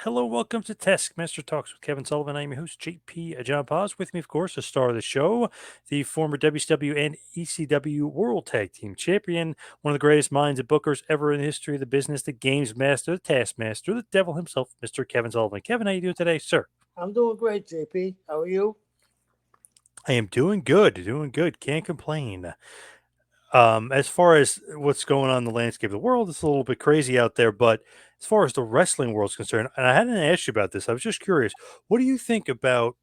Hello, welcome to Taskmaster Talks with Kevin Sullivan. I'm your host, JP John Paz. With me, of course, the star of the show, the former WCW and ECW World Tag Team Champion, one of the greatest minds and bookers ever in the history of the business, the Games Master, the Taskmaster, the Devil himself, Mr. Kevin Sullivan. Kevin, how you doing today, sir? I'm doing great, JP. How are you? I am doing good. Can't complain. As far as what's going on in the landscape of the world, it's a little bit crazy out there. But as far as the wrestling world's concerned, and I hadn't asked you about this, I was just curious. What do you think about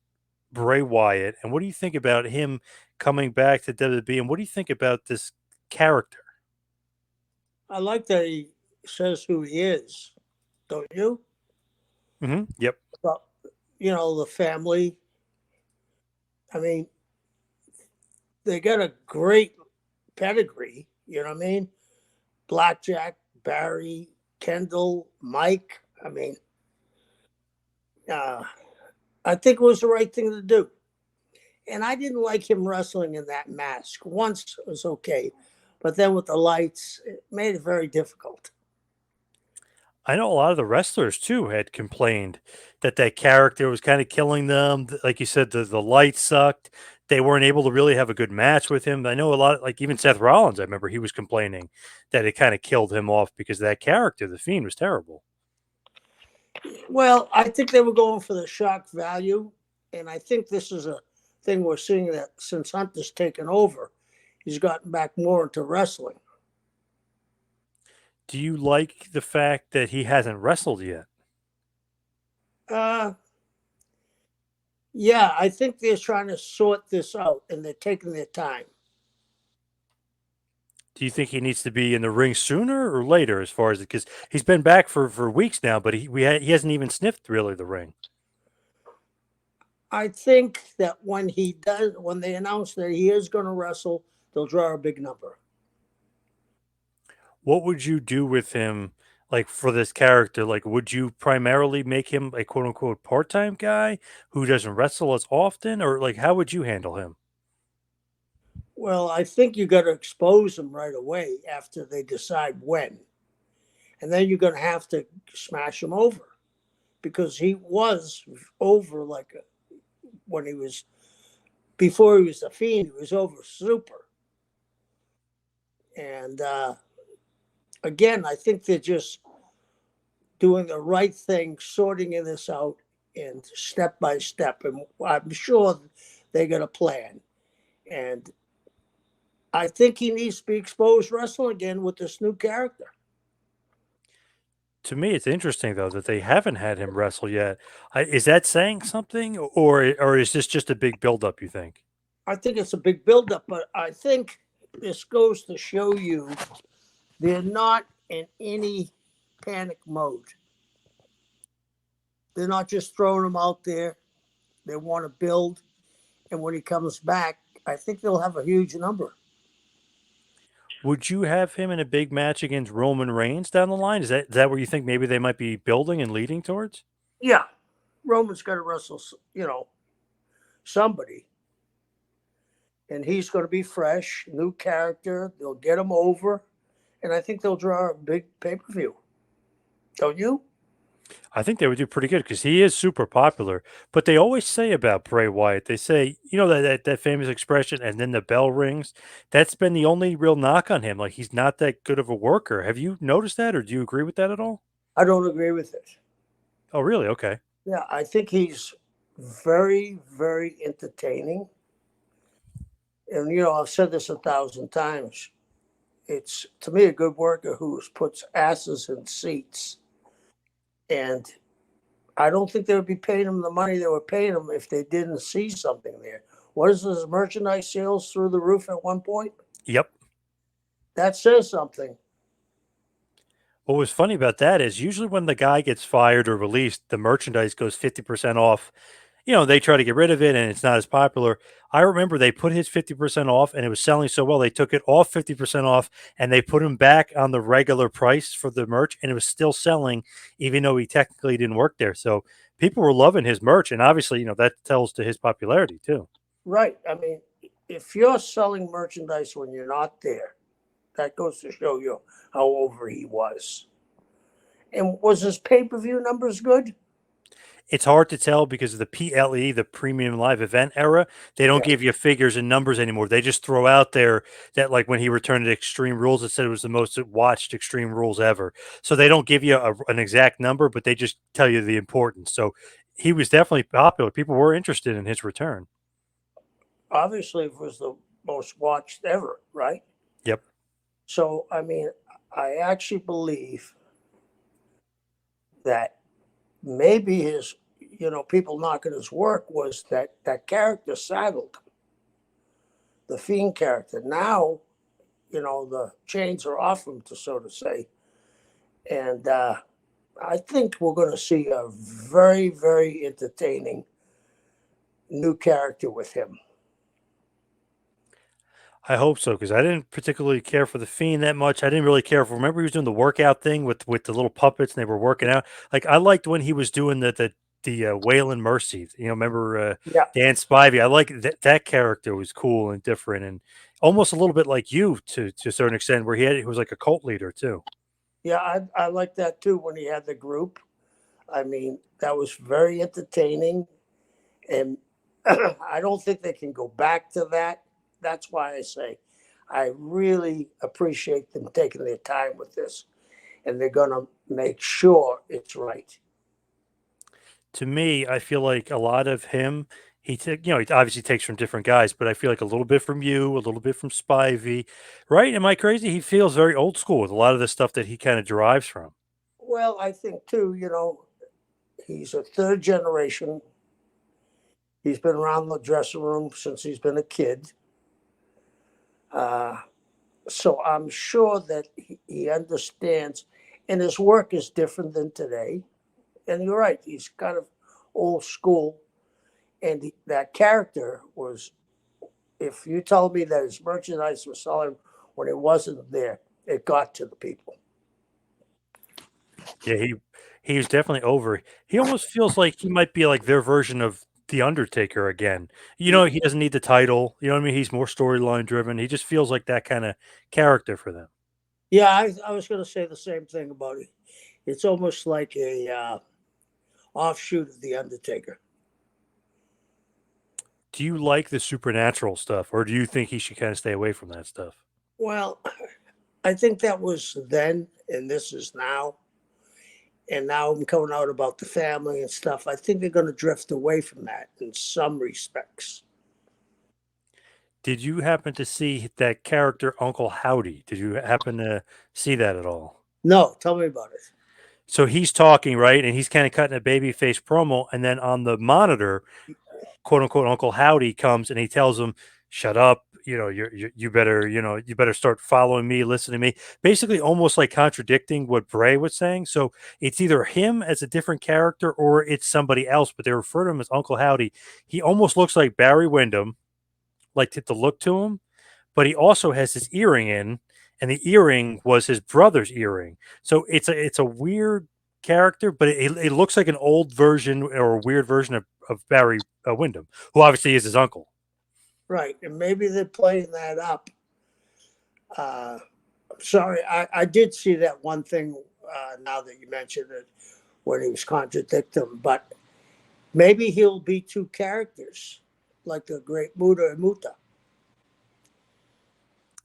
Bray Wyatt, and what do you think about him coming back to WWE? And what do you think about this character? I like that he says who he is, don't you? Yep. But, the family. I mean, they got a great pedigree. You know what I mean? Blackjack, Barry, Kendall, Mike. Uh, I think it was the right thing to do. And I didn't like him wrestling in that mask. Once it was okay, but then with the lights, it made it very difficult. I know a lot of the wrestlers too had complained that that character was kind of killing them. Like you said, the lights sucked. They weren't able to really have a good match with him. I know a lot, like even Seth Rollins. I remember he was complaining that it kind of killed him off because that character, the Fiend, was terrible. Well, I think they were going for the shock value, and I think this is a thing we're seeing that since Hunter's taken over, he's gotten back more into wrestling. Do you like the fact that he hasn't wrestled yet? Uh, yeah, I think they're trying to sort this out, and they're taking their time. Do you think he needs to be in the ring sooner or later, as far as because he's been back for weeks now, but he hasn't even sniffed really the ring. I think that when they announce that he is going to wrestle, they'll draw a big number. What would you do with him, like for this character? Like, would you primarily make him a quote unquote part time guy who doesn't wrestle as often, or like how would you handle him? Well, I think you got to expose him right away after they decide when, and then you're going to have to smash him over because he was over when he was before he was the Fiend, he was over super. And again, I think they're just doing the right thing, sorting this out and step by step. And I'm sure they got a plan. And I think he needs to be exposed wrestling again with this new character. To me, it's interesting though that they haven't had him wrestle yet. Is that saying something, or is this just a big buildup? You think? I think it's a big buildup, but I think this goes to show you they're not in any panic mode. They're not just throwing him out there. They want to build. And when he comes back, I think they'll have a huge number. Would you have him in a big match against Roman Reigns down the line? Is that where you think maybe they might be building and leading towards? Yeah, Roman's got to wrestle, somebody. And he's going to be fresh, new character. They'll get him over. And I think they'll draw a big pay per view. Don't you? I think they would do pretty good because he is super popular. But they always say about Bray Wyatt, they say, that famous expression, and then the bell rings. That's been the only real knock on him. Like he's not that good of a worker. Have you noticed that, or do you agree with that at all? I don't agree with it. Oh, really? Okay. Yeah, I think he's very, very entertaining. And, I've said this 1,000 times. It's, to me, a good worker who puts asses in seats. And I don't think they would be paying him the money they were paying him if they didn't see something there. What is his merchandise sales through the roof at one point? Yep. That says something. What was funny about that is usually when the guy gets fired or released, the merchandise goes 50% off. They try to get rid of it and it's not as popular. I remember they put his 50% off and it was selling so well. They took it off 50% off and they put him back on the regular price for the merch and it was still selling, even though he technically didn't work there. So people were loving his merch. And obviously, that tells to his popularity too. Right. I mean, if you're selling merchandise when you're not there, that goes to show you how over he was. And was his pay per view numbers good? it's hard to tell because of the PLE, the premium live event era. They don't Yeah, give you figures and numbers anymore. They just throw out there that, like, when he returned to Extreme Rules, it said it was the most watched Extreme Rules ever. So they don't give you an exact number, but they just tell you the importance. So he was definitely popular. People were interested in his return. obviously it was the most watched ever, right? Yep. So I mean, I actually believe that maybe his, people knocking his work was that character saddled the Fiend character. Now, the chains are off him, to so to say, and I think we're going to see a very, very entertaining new character with him. I hope so because I didn't particularly care for the Fiend that much. I didn't really care for. Remember, he was doing the workout thing with the little puppets, and they were working out. Like, I liked when he was doing the Waylon Mercy. Remember Yeah, Dan Spivey? I like that character was cool and different, and almost a little bit like you to a certain extent, where he was like a cult leader too. yeah, I like that too when he had the group. I mean, that was very entertaining, and I don't think they can go back to that. That's why I say I really appreciate them taking their time with this, and they're going to make sure it's right. To me, I feel like a lot of him, he obviously takes from different guys, but I feel like a little bit from you, a little bit from Spivey, right? Am I crazy? He feels very old school with a lot of the stuff that he kind of derives from. Well, I think too, he's a third generation. He's been around the dressing room since he's been a kid. Uh, so I'm sure that he understands, and his work is different than today. And you're right, he's kind of old school. And that character was, if you told me that his merchandise was selling when it wasn't there, it got to the people. Yeah, he was definitely over. He almost feels like he might be like their version of the Undertaker again. He doesn't need the title. You know what I mean? He's more storyline driven. He just feels like that kind of character for them. Yeah, I was going to say the same thing about it. It's almost like a offshoot of the Undertaker. Do you like the supernatural stuff, or do you think he should kind of stay away from that stuff? Well, I think that was then, and this is now. And now I'm coming out about the family and stuff. I think they're going to drift away from that in some respects. Did you happen to see that character Uncle Howdy? Did you happen to see that at all? No, tell me about it. So he's talking, right? And he's kind of cutting a babyface promo. And then on the monitor, quote unquote, Uncle Howdy comes and he tells him, shut up. You better, you better start following me, listening to me. Basically, almost like contradicting what Bray was saying. So it's either him as a different character or it's somebody else, but they refer to him as Uncle Howdy. He almost looks like Barry Windham, like to look to him, but he also has his earring in, and the earring was his brother's earring. So it's a weird character, but it looks like an old version or a weird version of Barry Windham, who obviously is his uncle. Right. And maybe they're playing that up. Uh, sorry, I did see that one thing now that you mentioned it when he was contradicting, but maybe he'll be two characters like the great Muta and Muta.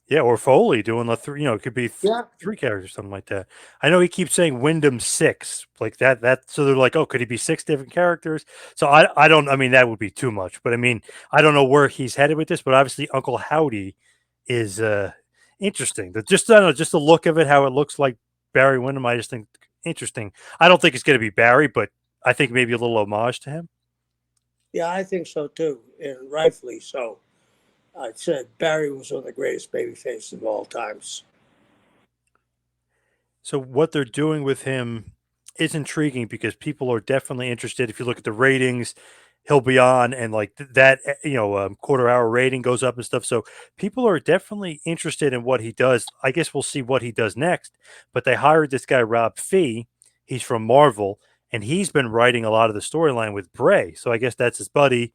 Yeah, or Foley doing the three. It could be Yeah. three characters, something like that. I know he keeps saying Wyndham six, like that. So they're like, oh, could he be six different characters? So I don't. I mean, that would be too much. But I mean, I don't know where he's headed with this. But obviously, Uncle Howdy is interesting. Just I don't know, just the look of it, how it looks like Barry Windham. I just think interesting. I don't think it's going to be Barry, but I think maybe a little homage to him. Yeah, I think so too, and rightfully so. I said Barry was one of the greatest baby faces of all times. So what they're doing with him is intriguing because people are definitely interested. If you look at the ratings, he'll be on, and like that, quarter hour rating goes up and stuff. So people are definitely interested in what he does. I guess we'll see what he does next. But they hired this guy Rob Fee. He's from Marvel, and he's been writing a lot of the storyline with Bray. So I guess that's his buddy.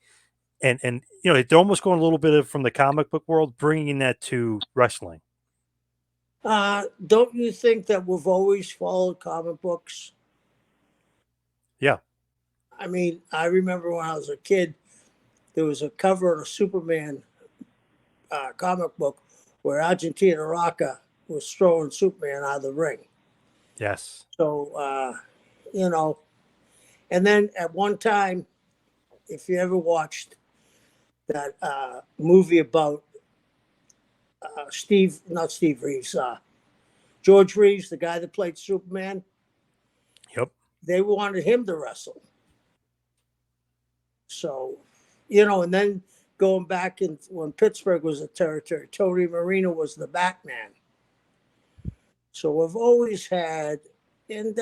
And they're almost going a little bit from the comic book world, bringing that to wrestling. Don't you think that we've always followed comic books? Yeah. I mean, I remember when I was a kid, there was a cover of a Superman comic book where Argentina Rocca was throwing Superman out of the ring. Yes. So, you know, and then at one time, if you ever watched that movie about not Steve Reeves, George Reeves, the guy that played Superman, Yep. they wanted him to wrestle. So, and then going back in when Pittsburgh was a territory, Tony Marino was the Batman. So we've always had, and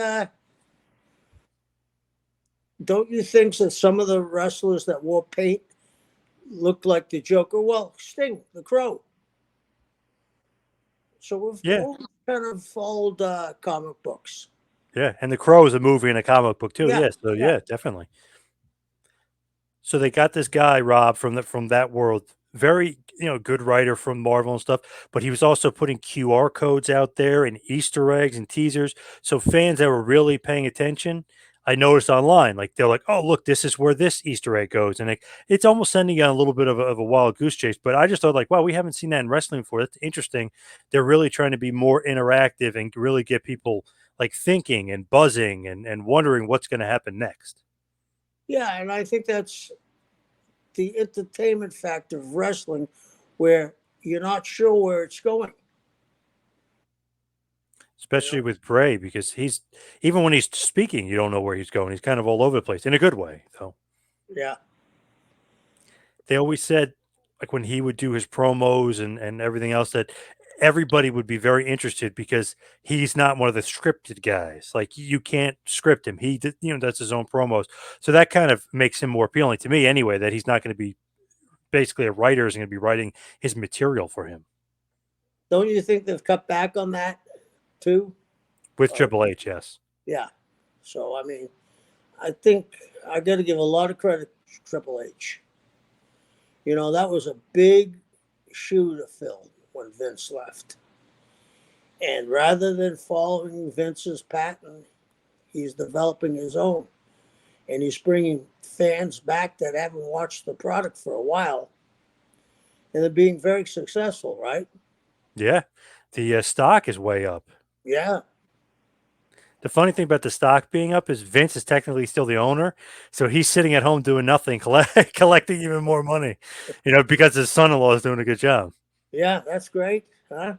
don't you think that some of the wrestlers that wore paint looked like the Joker? Well, Sting, the Crow. So we've Yeah. always kind of followed comic books. Yeah. And The Crow is a movie and a comic book too. Yeah, Yeah. So yeah, yeah, definitely. So they got this guy Rob from that world, very good writer from Marvel and stuff, but he was also putting QR codes out there and Easter eggs and teasers. So fans that were really paying attention, I noticed online, like they're like, "Oh, look, this is where this Easter egg goes," and it's almost sending you on a little bit of a wild goose chase. But I just thought, like, wow, we haven't seen that in wrestling before. That's interesting. They're really trying to be more interactive and really get people like thinking and buzzing and wondering what's going to happen next. yeah. And I think that's the entertainment factor of wrestling, where you're not sure where it's going. You Especially know? with Bray, because he's even when he's speaking, you don't know where he's going. He's kind of all over the place in a good way, though. Yeah, They always said, like when he would do his promos and everything else, that everybody would be very interested because he's not one of the scripted guys. Like you can't script him. Does his own promos, so that kind of makes him more appealing to me anyway. That he's not going to be basically a writer is going to be writing his material for him don't you think they've cut back on that too? with Or Triple H. Yes, yeah. So I mean, I think I got to give a lot of credit to Triple H. That was a big shoe to fill when Vince left. And rather than following Vince's pattern, he's developing his own. And he's bringing fans back that haven't watched the product for a while. And they're being very successful, right? yeah, the stock is way up. Yeah. The funny thing about the stock being up is Vince is technically still the owner, so he's sitting at home doing nothing, collecting even more money, because his son-in-law is doing a good job. Yeah, that's great. Huh?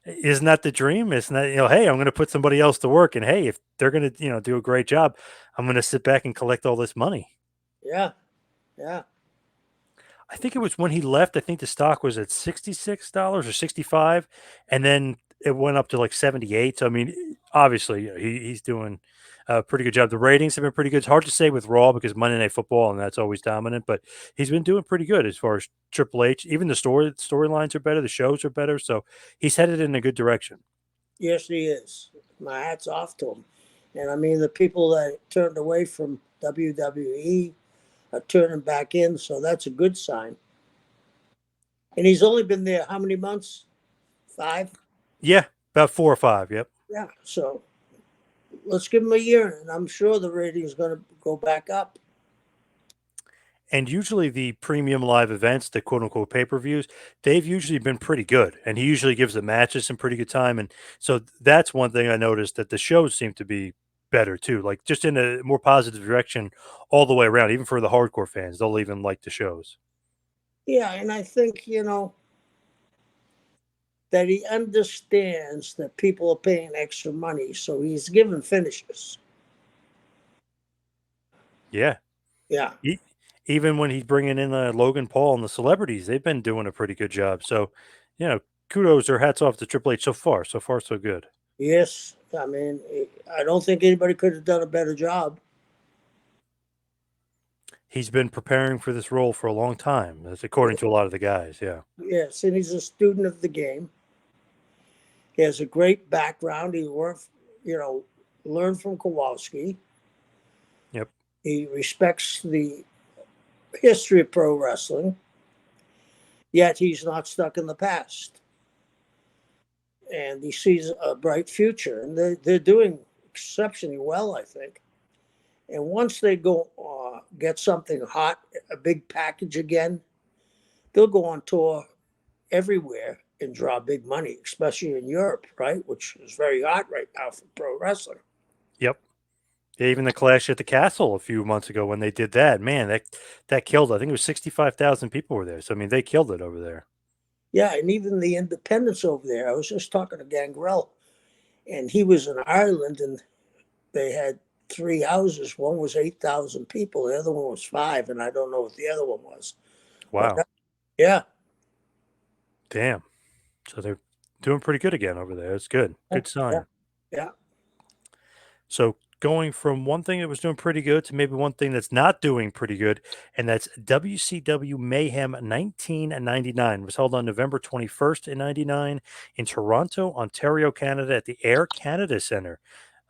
Isn't that the dream? Isn't that, hey, I'm going to put somebody else to work, and hey, if they're going to, do a great job, I'm going to sit back and collect all this money. Yeah. Yeah. I think it was when he left. I think the stock was at $66 or 65, and then it went up to like 78. So I mean, obviously, he's doing a pretty good job. The ratings have been pretty good. It's hard to say with Raw because Monday Night Football and that's always dominant, but he's been doing pretty good as far as Triple H. Even the storylines are better, the shows are better, so he's headed in a good direction. Yes, he is. My hat's off to him. And I mean, the people that turned away from WWE are turning back in, so that's a good sign. And he's only been there how many months? 5? Yeah, about 4 or 5. Yep. Yeah. So let's give him a year, and I'm sure the rating is going to go back up. And usually the premium live events, the quote unquote pay-per-views, they've usually been pretty good. And he usually gives the matches some pretty good time. And so that's one thing I noticed that the shows seem to be better too, like just in a more positive direction all the way around. Even for the hardcore fans, they'll even like the shows. Yeah, and I think, that he understands that people are paying extra money, so he's giving finishes. Yeah. Yeah. E- Even when he's bringing in Logan Paul and the celebrities, they've been doing a pretty good job. So, kudos or hats off to Triple H so far. So far, so good. Yes. I mean, I don't think anybody could have done a better job. He's been preparing for this role for a long time. That's according to a lot of the guys. Yeah. Yes, and he's a student of the game. He has a great background. He worked, learned from Kowalski. Yep. He respects the history of pro wrestling, yet he's not stuck in the past. And he sees a bright future, and they're doing exceptionally well, I think. And once they go get something hot, a big package again, they'll go on tour everywhere and draw big money, especially in Europe, right? Which is very hot right now for pro wrestling. Yep. Even the Clash at the Castle a few months ago when they did that, man, that killed. I think it was 65,000 people were there. So I mean, they killed it over there. Yeah, and even the independents over there. I was just talking to Gangrel, and he was in Ireland, and they had three houses. One was 8,000 people, the other one was five, and I don't know what the other one was. But Wow. yeah, Damn. So they're doing pretty good again over there. It's good. yeah, Good yeah, sign. yeah. So going from one thing that was doing pretty good to maybe one thing that's not doing pretty good, and that's WCW Mayhem 1999. It was held on November 21st in 99 in Toronto, Ontario, Canada at the Air Canada Centre.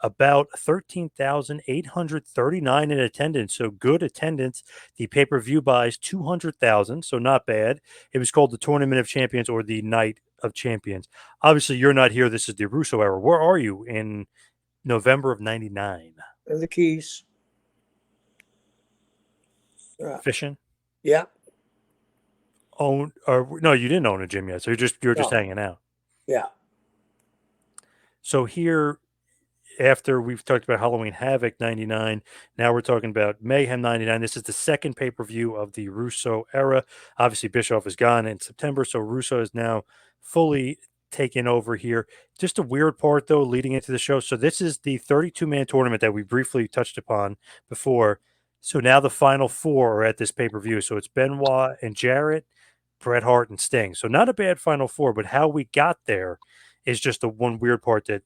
About 13,839 in attendance, so good attendance. The pay-per-view buys 200,000, so not bad. It was called the Tournament of Champions or the Night of Champions. Obviously, you're not here. This is the Russo era. Where are you in November of 99? And the Keys. Yeah, Fishing? yeah, Own or no, you didn't own a gym yet, so you're just no, hanging out. yeah. So here, after we've talked about Halloween Havoc 99, now we're talking about Mayhem 99. This is the second pay-per-view of the Russo era. Obviously, Bischoff is gone in September, so Russo is now fully taken over here. Just a weird part, though, leading into the show. So this is the 32-man tournament that we briefly touched upon before. So now the final four are at this pay-per-view. So it's Benoit and Jarrett, Bret Hart and Sting. So not a bad final four, but how we got there is just the one weird part that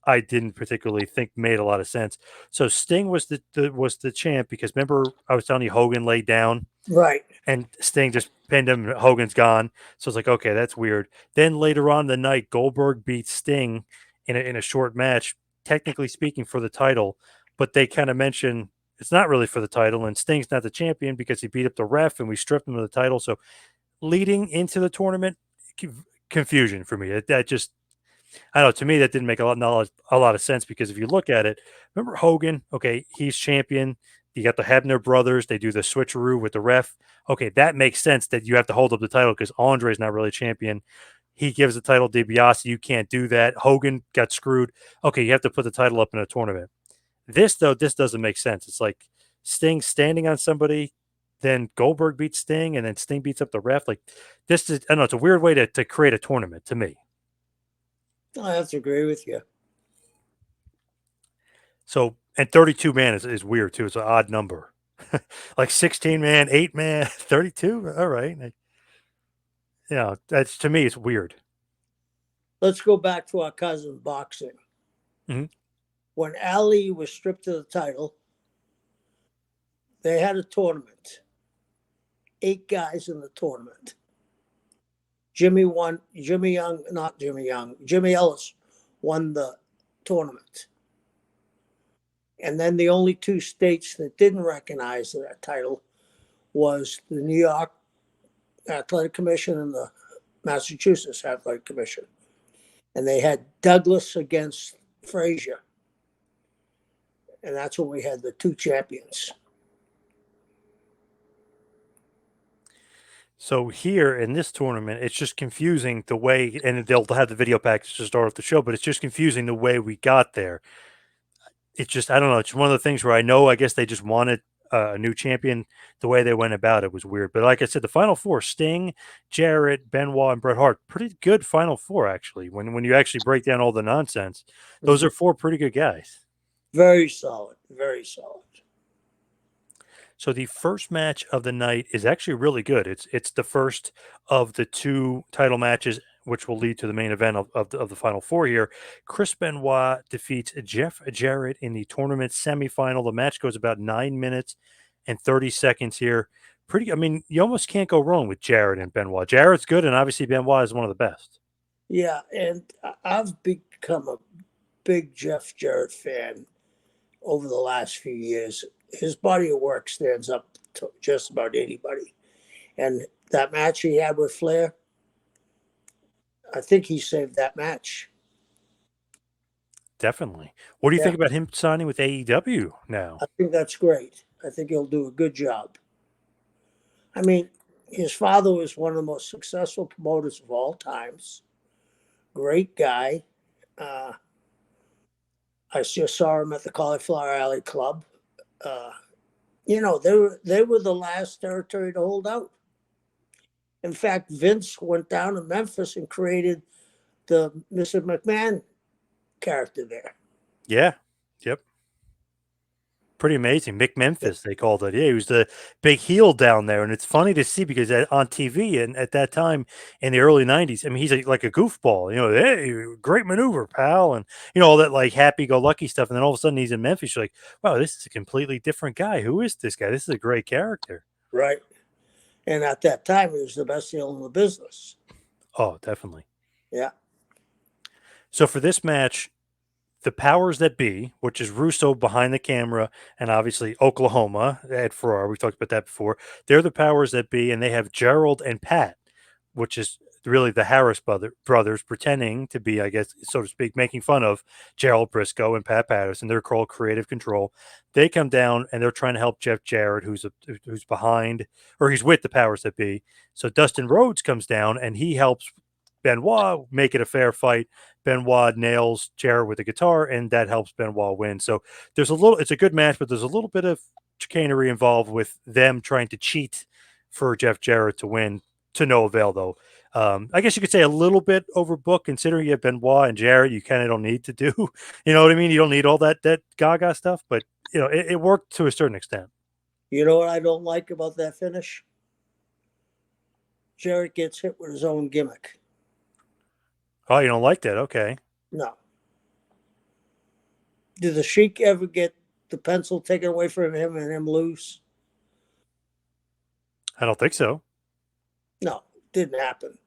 I didn't particularly think made a lot of sense. So Sting was the champ because remember I was telling you Hogan laid down Right. and Sting just pinned him. Hogan's gone, so it's like okay, that's weird. Then later on in the night, Goldberg beat Sting in a short match, technically speaking for the title, but they kind of mention it's not really for the title, and Sting's not the champion because he beat up the ref and we stripped him of the title. So leading into the tournament, confusion for me. That just I don't know. To me, that didn't make a lot of sense because if you look at it, remember Hogan? Okay, he's champion. You got the Hebner brothers. They do the switcheroo with the ref. Okay, that makes sense that you have to hold up the title because Andre's not really champion. He gives the title to DiBiase. You can't do that. Hogan got screwed. Okay, you have to put the title up in a tournament. This doesn't make sense. It's like Sting standing on somebody, then Goldberg beats Sting, and then Sting beats up the ref. Like this is, I don't know. It's a weird way to create a tournament to me. I have to agree with you. So, and 32 man is weird too. It's an odd number. Like 16 man, 8 man, 32. All right. Yeah, that's to me, it's weird. Let's go back to our cousin boxing. Mhm. When Ali was stripped of the title, they had a tournament. 8 guys in the tournament. Jimmy won. Jimmy Young, not Jimmy Young. Jimmy Ellis won the tournament. And then the only two states that didn't recognize that title was the New York Athletic Commission and the Massachusetts Athletic Commission. And they had Douglas against Frazier. And that's when we had the two champions. So here in this tournament, it's just confusing the way, and they'll have the video package to start off the show, but it's just confusing the way we got there. It's just, I don't know. It's one of the things where I know, I guess they just wanted a new champion. The way they went about it was weird. But like I said, the final four, Sting, Jarrett, Benoit, and Bret Hart, pretty good final four, actually. When you actually break down all the nonsense, those are four pretty good guys. Very solid. Very solid. So the first match of the night is actually really good. It's the first of the two title matches, which will lead to the main event of the final four here. Chris Benoit defeats Jeff Jarrett in the tournament semifinal. The match goes about 9 minutes and 30 seconds here. Pretty, I mean, you almost can't go wrong with Jarrett and Benoit. Jarrett's good, and obviously Benoit is one of the best. Yeah, and I've become a big Jeff Jarrett fan over the last few years. His body of work stands up to just about anybody. And that match he had with Flair, I think he saved that match. Definitely. What do you Yeah, think about him signing with AEW now? I think that's great. I think he'll do a good job. I mean, his father was one of the most successful promoters of all times. Great guy. Uh, I just saw him at the Cauliflower Alley Club. Uh, they were the last territory to hold out. In fact, Vince went down to Memphis and created the Mr. McMahon character there. Yeah. Yep. Pretty amazing. Mick Memphis, they called it. Yeah, he was the big heel down there, and it's funny to see because on TV and at that time in the early '90s, I mean, he's like a goofball. Hey, great maneuver, pal, and all that like happy-go-lucky stuff. And then all of a sudden, he's in Memphis. You're like, wow, this is a completely different guy. Who is this guy? This is a great character. Right. And at that time, he was the best heel in the business. Oh, definitely. Yeah. So for this match, the powers that be, which is Russo behind the camera, and obviously Oklahoma, Ed Ferrara, we talked about that before. They're the powers that be, and they have Gerald and Pat, which is really the Harris brothers pretending to be, I guess, so to speak, making fun of Gerald Briscoe and Pat Patterson. They're called Creative Control. They come down and they're trying to help Jeff Jarrett, who's behind, or he's with the powers that be. So Dustin Rhodes comes down and he helps Benoit make it a fair fight. Benoit nails Jarrett with a guitar, and that helps Benoit win. So it's a good match, but there's a little bit of chicanery involved with them trying to cheat for Jeff Jarrett to win, to no avail, though. I guess you could say a little bit overbooked, considering you have Benoit and Jarrett. You kind of don't need to do, you know what I mean? You don't need all that Gaga stuff, but it worked to a certain extent. You know what I don't like about that finish? Jarrett gets hit with his own gimmick. Oh, you don't like that? Okay, No. Did the Sheik ever get the pencil taken away from him and him lose? I don't think so. No, didn't happen.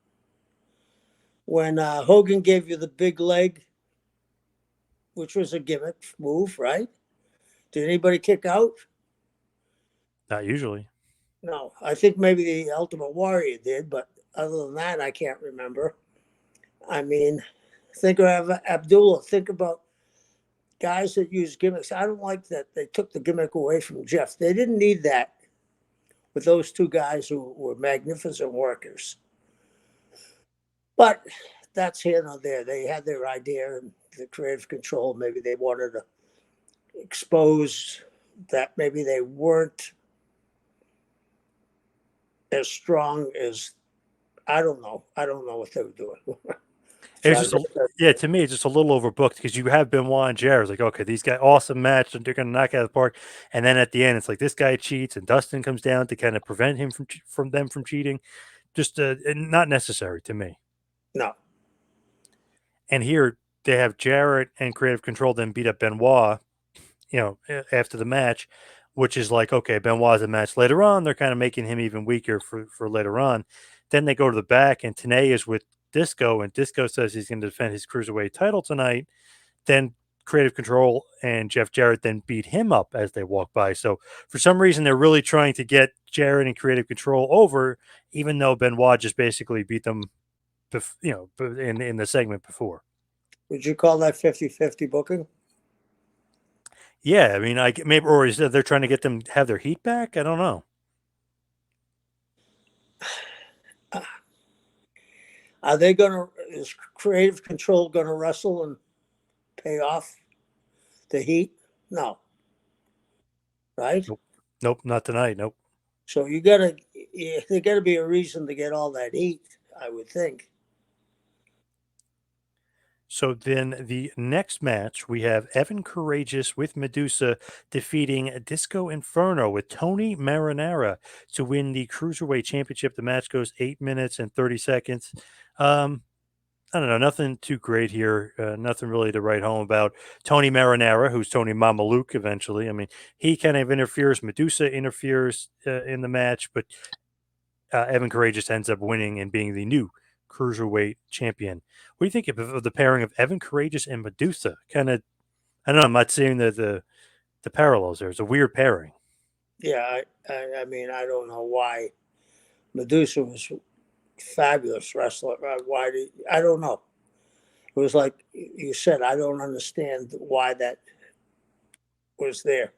When Hogan gave you the big leg, which was a gimmick move, right? Did anybody kick out? Not usually. No. I think maybe the Ultimate Warrior did, but other than that, I can't remember. I mean, think of Abdullah. Think about guys that use gimmicks. I don't like that they took the gimmick away from Jeff. They didn't need that with those two guys who were magnificent workers. But that's here nor there. They had their idea and the creative control. Maybe they wanted to expose that maybe they weren't as strong as I don't know. I don't know what they were doing. It was just, yeah, to me, it's just a little overbooked because you have Benoit and Jarrett. It's like, okay, these guys, awesome match, and they're going to knock it out of the park. And then at the end, it's like this guy cheats, and Dustin comes down to kind of prevent him from cheating. Just not necessary to me. No. And here they have Jarrett and Creative Control then beat up Benoit, after the match, which is like, okay, Benoit's a match later on. They're kind of making him even weaker for later on. Then they go to the back, and Tenay is with Disco, and Disco says he's going to defend his cruiserweight title tonight. Then Creative Control and Jeff Jarrett then beat him up as they walk by. So for some reason, they're really trying to get Jarrett and Creative Control over, even though Benoit just basically beat them, in the segment before. Would you call that 50-50 booking? Yeah, I mean, maybe, or is they're trying to get them to have their heat back? I don't know. Are they going to, is creative control going to wrestle and pay off the heat? No. Right? Nope, nope, not tonight. Nope. So you got to, there got to be a reason to get all that heat, I would think. So then the next match, we have Evan Courageous with Medusa defeating Disco Inferno with Tony Marinara to win the Cruiserweight Championship. The match goes 8 minutes and 30 seconds. I don't know, nothing too great here. Nothing really to write home about. Tony Marinara, who's Tony Mamaluke eventually. I mean, he kind of interferes. Medusa interferes in the match, but Evan Courageous ends up winning and being the new cruiserweight champion. What do you think of the pairing of Evan Courageous and Medusa? Kind of, I don't know. I'm not seeing the parallels there. It's a weird pairing. Yeah, I mean, I don't know why Medusa was a fabulous wrestler. Why did I don't know. It was like you said, I don't understand why that was there.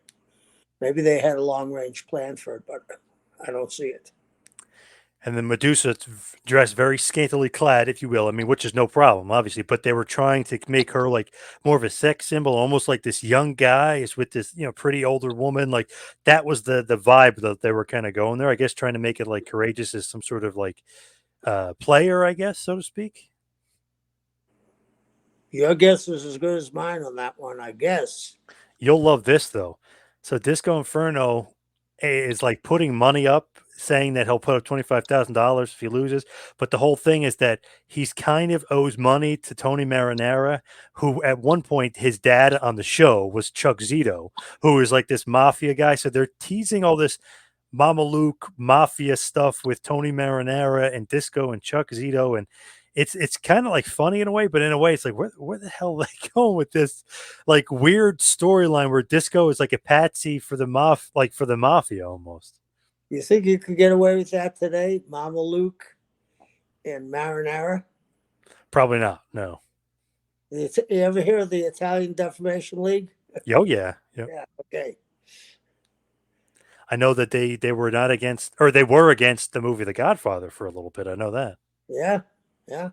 Maybe they had a long range plan for it, but I don't see it. And then Medusa dressed very scantily clad, if you will. I mean, which is no problem, obviously, but they were trying to make her like more of a sex symbol, almost like this young guy is with this, pretty older woman. Like that was the vibe that they were kind of going there. I guess trying to make it like courageous as some sort of like player, I guess, so to speak. Your guess is as good as mine on that one, I guess. You'll love this though. So Disco Inferno is like putting money up, saying that he'll put up $25,000 if he loses. But the whole thing is that he's kind of owes money to Tony Marinara, who at one point his dad on the show was Chuck Zito, who is like this mafia guy. So they're teasing all this Mama Luke mafia stuff with Tony Marinara and Disco and Chuck Zito, and it's kind of like funny in a way, but in a way it's like where the hell are they going with this like weird storyline where Disco is like a patsy for the for the mafia almost. You think you could get away with that today, Mama Luke and Marinara? Probably not. No. You ever hear of the Italian Defamation League? Oh yeah. Yep. Yeah. Okay. I know that they were not against, or they were against the movie The Godfather for a little bit. I know that. Yeah. Yeah.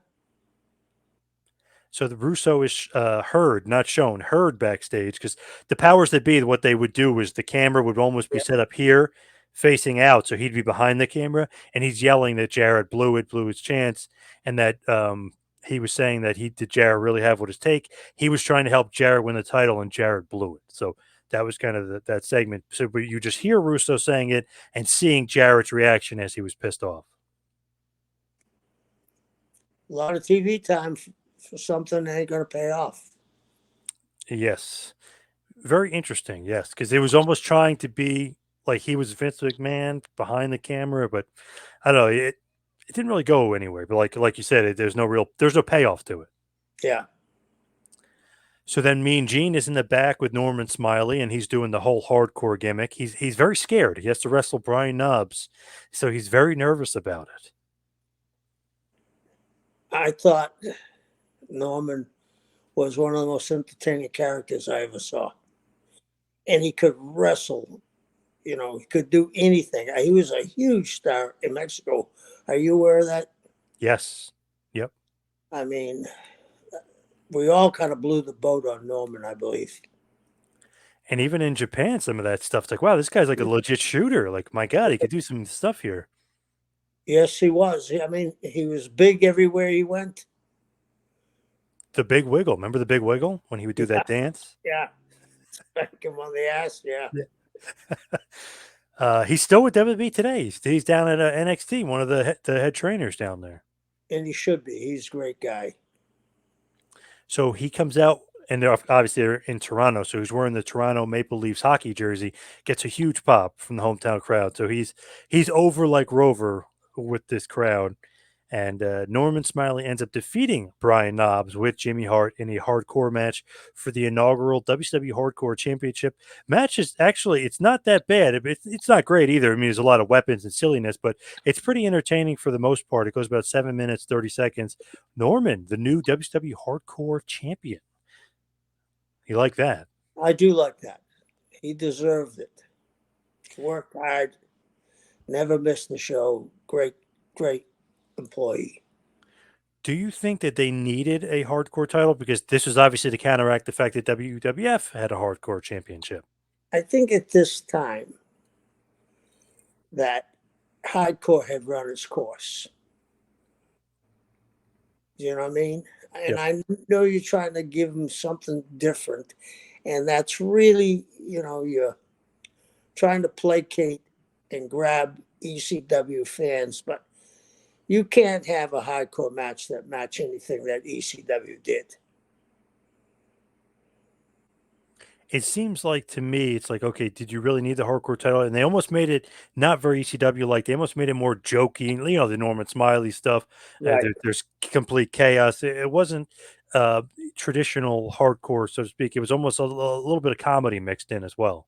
So the Russo is heard, not shown, heard backstage because the powers that be, what they would do is the camera would almost be Yeah. set up here, facing out, so he'd be behind the camera, and he's yelling that Jarrett blew his chance, and that he was saying that did Jarrett really have what it take? He was trying to help Jarrett win the title, and Jarrett blew it. So that was kind of that segment. So but you just hear Russo saying it and seeing Jarrett's reaction as he was pissed off. A lot of TV time for something that ain't going to pay off. Yes. Very interesting, yes, because it was almost trying to be like he was Vince McMahon behind the camera, but I don't know, it didn't really go anywhere. But like you said, there's no payoff to it. Yeah. So then Mean Gene is in the back with Norman Smiley, and he's doing the whole hardcore gimmick. He's very scared. He has to wrestle Brian Knobbs, so he's very nervous about it. I thought Norman was one of the most entertaining characters I ever saw. And he could wrestle, he could do anything. He was a huge star in Mexico. Are you aware of that? Yes. Yep. I mean, we all kind of blew the boat on Norman, I believe. And even in Japan, some of that stuff's like, wow, this guy's like a legit shooter. Like, my God, he could do some stuff here. Yes, he was. I mean, he was big everywhere he went. The Big Wiggle. Remember the Big Wiggle when he would do Yeah, that dance? yeah. Spank him on the ass, yeah. Yeah. He's still with WWE today. He's down at NXT, one of the head trainers down there. And he should be. He's a great guy. So he comes out, and they're in Toronto. So he's wearing the Toronto Maple Leafs hockey jersey. Gets a huge pop from the hometown crowd. So he's over like Rover with this crowd. And Norman Smiley ends up defeating Brian Knobbs with Jimmy Hart in a hardcore match for the inaugural WCW Hardcore Championship. Match is actually, it's not that bad. It's not great either. I mean, there's a lot of weapons and silliness, but it's pretty entertaining for the most part. It goes about 7 minutes, 30 seconds. Norman, the new WCW Hardcore Champion. You like that? I do like that. He deserved it. Worked hard, never missed the show. Great, great employee. Do you think that they needed a hardcore title? Because this was obviously to counteract the fact that WWF had a hardcore championship. I think at this time that hardcore had run its course. You know what I mean? And Yep. I know you're trying to give them something different. And that's really, you're trying to placate and grab ECW fans, but you can't have a hardcore match that match anything that ECW did. It seems like to me, it's like, okay, did you really need the hardcore title? And they almost made it not very ECW like. They almost made it more jokey. The Norman Smiley stuff. Right. There's complete chaos. It wasn't traditional hardcore, so to speak. It was almost a little bit of comedy mixed in as well.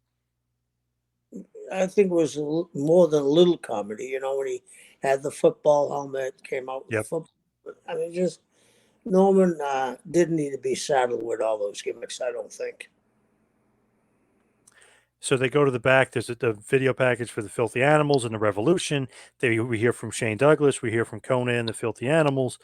I think it was more than a little comedy, when he had the football helmet, came out with Yep. football. I mean, just Norman didn't need to be saddled with all those gimmicks, I don't think. So they go to the back. There's the video package for the Filthy Animals and the Revolution. We hear from Shane Douglas. We hear from Conan and the Filthy Animals.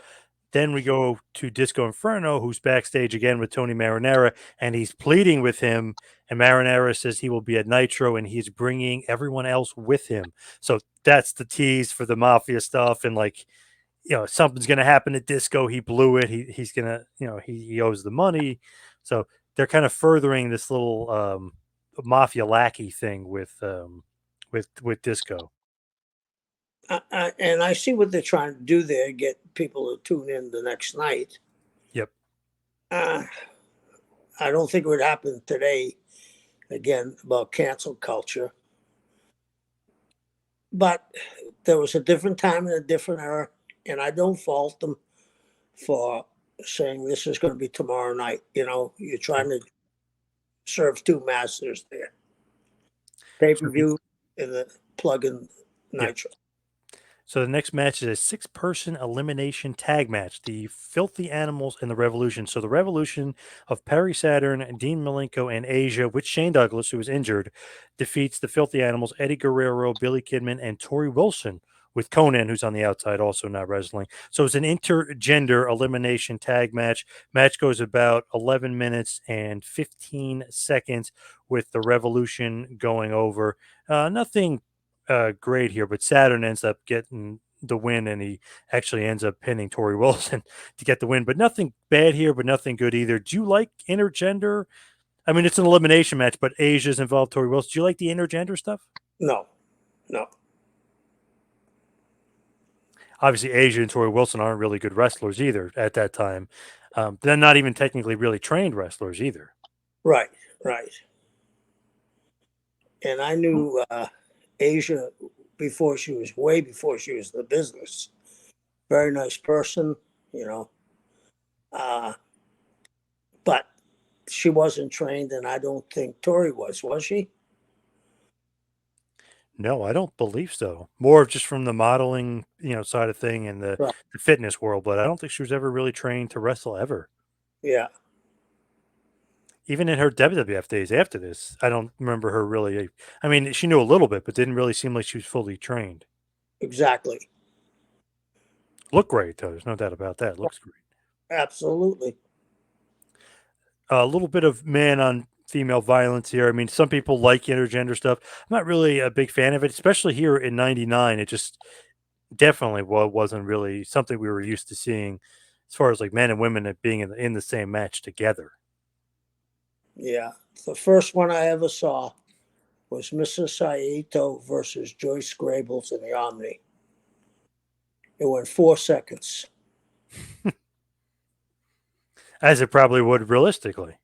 Then we go to Disco Inferno, who's backstage again with Tony Marinara, and he's pleading with him. And Marinara says he will be at Nitro, and he's bringing everyone else with him. So that's the tease for the Mafia stuff, and like, something's gonna happen at Disco. He blew it. He's gonna, he owes the money. So they're kind of furthering this little Mafia lackey thing with Disco. And I see what they're trying to do there, get people to tune in the next night. Yep. Uh, I don't think it would happen today, again, about cancel culture. But there was a different time and a different era, and I don't fault them for saying this is going to be tomorrow night. You're trying to serve two masters there, pay So per view and the plug in yeah. Nitro. So the next match is a six-person elimination tag match, the Filthy Animals and the Revolution. So the Revolution of Perry Saturn, Dean Malenko, and Asia, with Shane Douglas, who was injured, defeats the Filthy Animals, Eddie Guerrero, Billy Kidman, and Tori Wilson, with Conan, who's on the outside, also not wrestling. So it's an intergender elimination tag match. Match goes about 11 minutes and 15 seconds, with the Revolution going over. Nothing great here, but Saturn ends up getting the win, and he actually ends up pinning Tori Wilson to get the win. But nothing bad here, but nothing good either. Do you like intergender? I mean, it's an elimination match, but Asia's involved. Tori Wilson. Do you like the intergender stuff? No, no. Obviously, Asia and Tori Wilson aren't really good wrestlers either at that time. They're not even technically really trained wrestlers either. Right, right. And I knew Asia way before she was in the business. Very nice person, you know. Uh, but she wasn't trained, and I don't think Tori was she? No, I don't believe so. More of just from the modeling, side of thing and the, Right. the fitness world, but I don't think she was ever really trained to wrestle ever. Yeah, Even in her WWF days after this, I don't remember her really. I mean, she knew a little bit, but didn't really seem like she was fully trained. exactly. Looked great though. There's no doubt about that. Looks great. Absolutely. A little bit of man on female violence here. I mean, some people like intergender stuff. I'm not really a big fan of it, especially here in '99. It just definitely wasn't really something we were used to seeing, as far as like men and women being in the same match together. Yeah. The first one I ever saw was Mrs. Saito versus Joyce Grables in the Omni. It went 4 seconds. As it probably would realistically.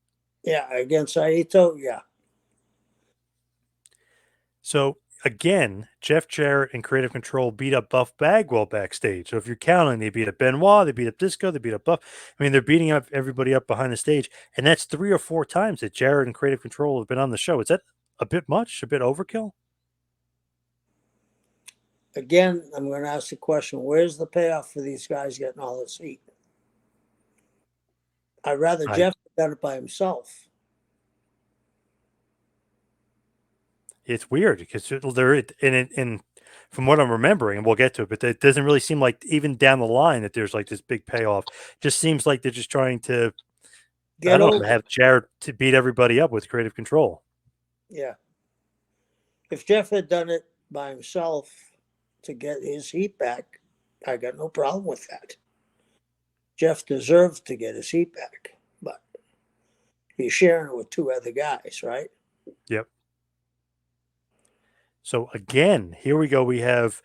Yeah, against Saito, yeah. So again, Jeff Jarrett and Creative Control beat up Buff Bagwell backstage. So if you're counting, they beat up Benoit, they beat up Disco, they beat up Buff. I mean, they're beating up everybody up behind the stage, and that's 3 or 4 times that Jarrett and Creative Control have been on the show. Is that a bit much? A bit overkill? Again, I'm going to ask the question, where's the payoff for these guys getting all this heat? I'd rather I Jeff have done it by himself. It's weird because they're in from what I'm remembering, and we'll get to it, but it doesn't really seem like even down the line that there's like this big payoff. Just seems like they're just trying to, I Get don't know, over. have Jarrett to beat everybody up with Creative Control. Yeah. If Jeff had done it by himself to get his heat back, I got no problem with that. Jeff deserved to get his heat back, but he's sharing it with two other guys, right? Yep. So again, here we go. We have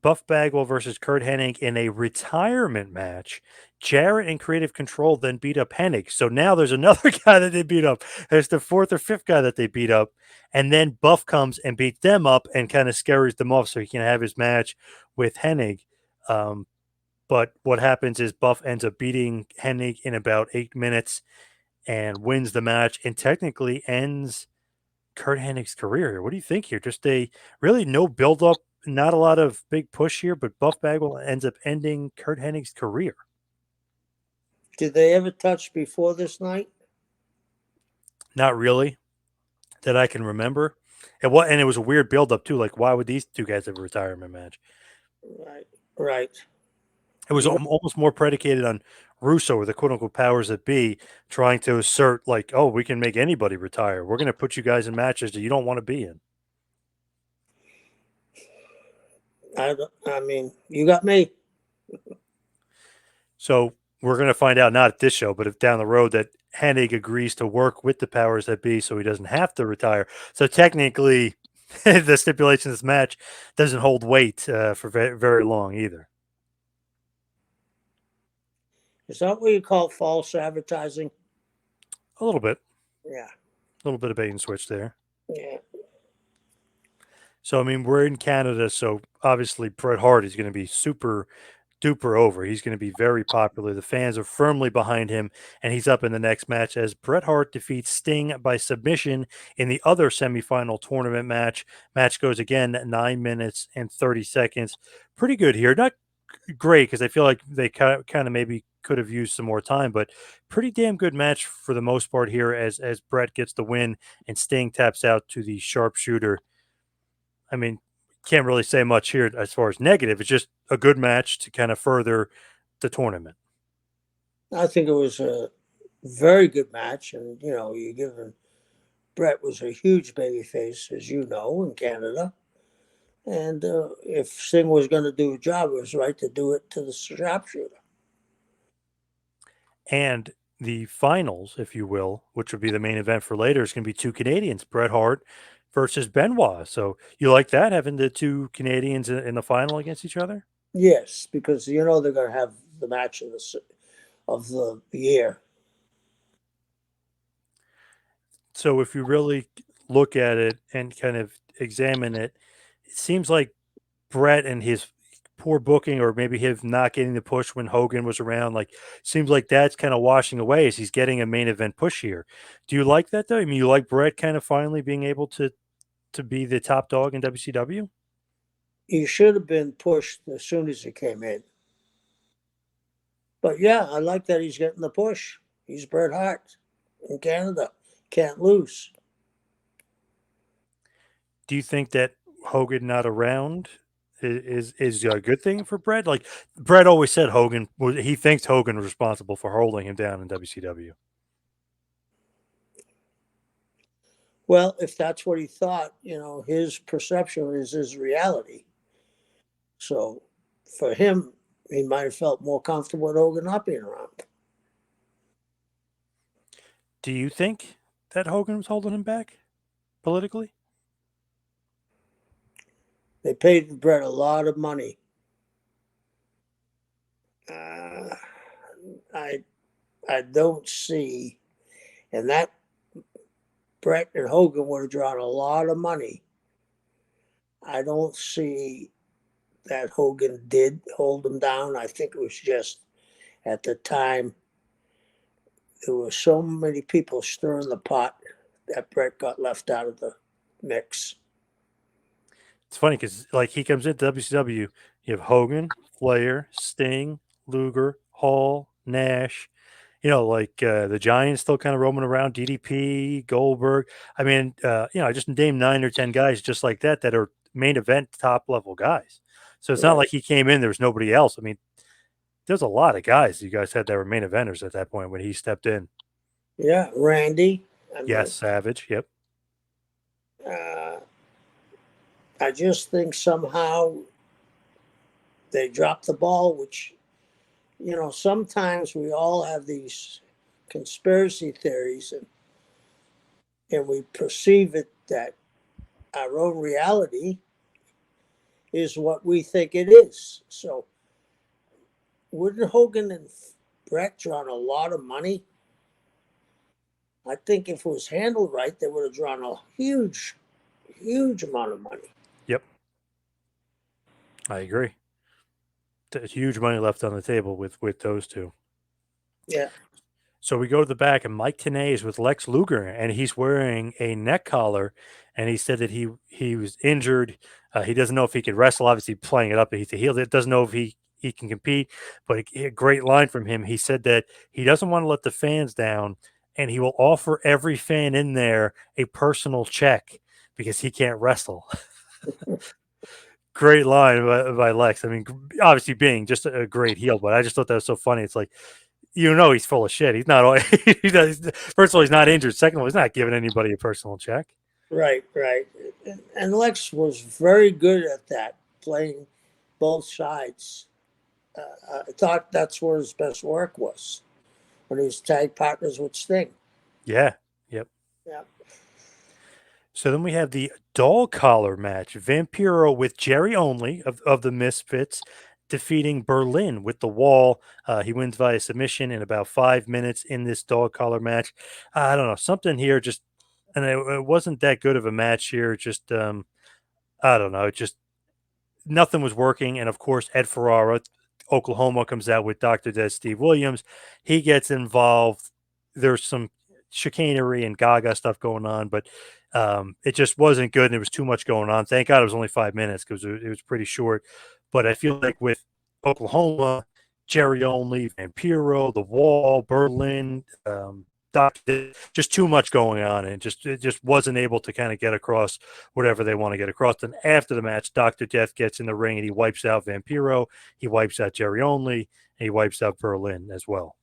Buff Bagwell versus Kurt Hennig in a retirement match. Jarrett and Creative Control then beat up Hennig. So now there's another guy that they beat up. It's the fourth or fifth guy that they beat up. And then Buff comes and beats them up and kind of scares them off so he can have his match with Hennig. But what happens is Buff ends up beating Hennig in about 8 minutes and wins the match and technically ends Kurt Hennig's career here. What do you think here? Just a really no build up, not a lot of big push here, but Buff Bagwell ends up ending Kurt Hennig's career. Did they ever touch before this night? Not really that I can remember. And it was a weird build up too. Like, why would these two guys have a retirement match? Right, right. It was You know, almost more predicated on Russo or the quote unquote powers that be trying to assert, like, oh, we can make anybody retire. We're going to put you guys in matches that you don't want to be in. I mean, you got me. So we're going to find out, not at this show, but if down the road, that Hennig agrees to work with the powers that be so he doesn't have to retire. So technically, the stipulation of this match doesn't hold weight for very, very long either. Is that what you call false advertising? A little bit. Yeah, A little bit of bait and switch there. yeah. So, I mean, we're in Canada, so obviously Bret Hart is going to be super duper over. He's going to be very popular. The fans are firmly behind him, and he's up in the next match as Bret Hart defeats Sting by submission in the other semifinal tournament match. Match goes again 9 minutes and 30 seconds. Pretty good here. Not great because I feel like they kind of maybe could have used some more time, but pretty damn good match for the most part here as Bret gets the win and Sting taps out to the sharpshooter. I mean, can't really say much here as far as negative. It's just a good match to kind of further the tournament. I think it was a very good match, and you given Brett was a huge baby face, as you know, in Canada. And if Sting was going to do a job, it was right to do it to the sharpshooter. And the finals, if you will, which would be the main event for later, is going to be two Canadians, Bret Hart versus Benoit. So you like that, having the two Canadians in the final against each other? Yes, because they're going to have the match of the year. So if you really look at it and kind of examine it, it seems like Brett and his poor booking, or maybe him not getting the push when Hogan was around, like, seems like that's kind of washing away as he's getting a main event push here. Do you like that though? I mean, you like Brett kind of finally being able to be the top dog in WCW? He should have been pushed as soon as he came in. But yeah, I like that he's getting the push. He's Bret Hart in Canada. Can't lose. Do you think that Hogan not around is a good thing for Brett? Like, Brett always said he thinks Hogan was responsible for holding him down in WCW. Well, if that's what he thought, his perception is his reality. So for him, he might have felt more comfortable with Hogan not being around. Do you think that Hogan was holding him back politically? They paid Brett a lot of money. Uh, I I don't see, and that Brett and Hogan would have drawn a lot of money. I don't see that Hogan did hold him down. I think it was just at the time there were so many people stirring the pot that Brett got left out of the mix. It's funny because, like, he comes into WCW, you have Hogan, Flair, Sting, Luger, Hall, Nash. Like, the Giants still kind of roaming around, DDP, Goldberg. I mean, I just named 9 or 10 guys just like that are main event top level guys. So it's not Right. like he came in, there was nobody else. I mean, there's a lot of guys you guys had that were main eventers at that point when he stepped in. Yeah, Randy. I Yes, mean, Savage. Yep. uh, I just think somehow they dropped the ball, which, sometimes we all have these conspiracy theories and we perceive it that our own reality is what we think it is. So wouldn't Hogan and Brett drawn a lot of money? I think if it was handled right, they would have drawn a huge, huge amount of money. Yep. I agree. There's huge money left on the table with those two. Yeah. So we go to the back, and Mike Tenay is with Lex Luger, and he's wearing a neck collar. And he said that he was injured. He doesn't know if he could wrestle. Obviously, playing it up, he's a heel. Doesn't know if he can compete. But a great line from him. He said that he doesn't want to let the fans down, and he will offer every fan in there a personal check because he can't wrestle. Great line by Lex. I mean, obviously being just a great heel, but I just thought that was so funny. It's like, he's full of shit. He's not. First of all, he's not injured. Second of all, he's not giving anybody a personal check. Right, right. And Lex was very good at that, playing both sides. I thought that's where his best work was, when he was tag partners with Sting. Yeah. Yep. Yeah. So then we have the dog collar match. Vampiro with Jerry Only of the Misfits defeating Berlin with the wall. He wins via submission in about 5 minutes in this dog collar match. I don't know. Something here just, and it wasn't that good of a match here. Just, I don't know. It just, nothing was working. And of course, Ed Ferrara, Oklahoma, comes out with Dr. Dead Steve Williams. He gets involved. There's some chicanery and gaga stuff going on, but it just wasn't good. And there was too much going on. Thank God it was only 5 minutes because it was pretty short. But I feel like with Oklahoma, Jerry Only, Vampiro, The Wall, Berlin, just too much going on, and it just wasn't able to kind of get across whatever they want to get across. And after the match, Dr. Death gets in the ring and he wipes out Vampiro, he wipes out Jerry Only, and he wipes out Berlin as well.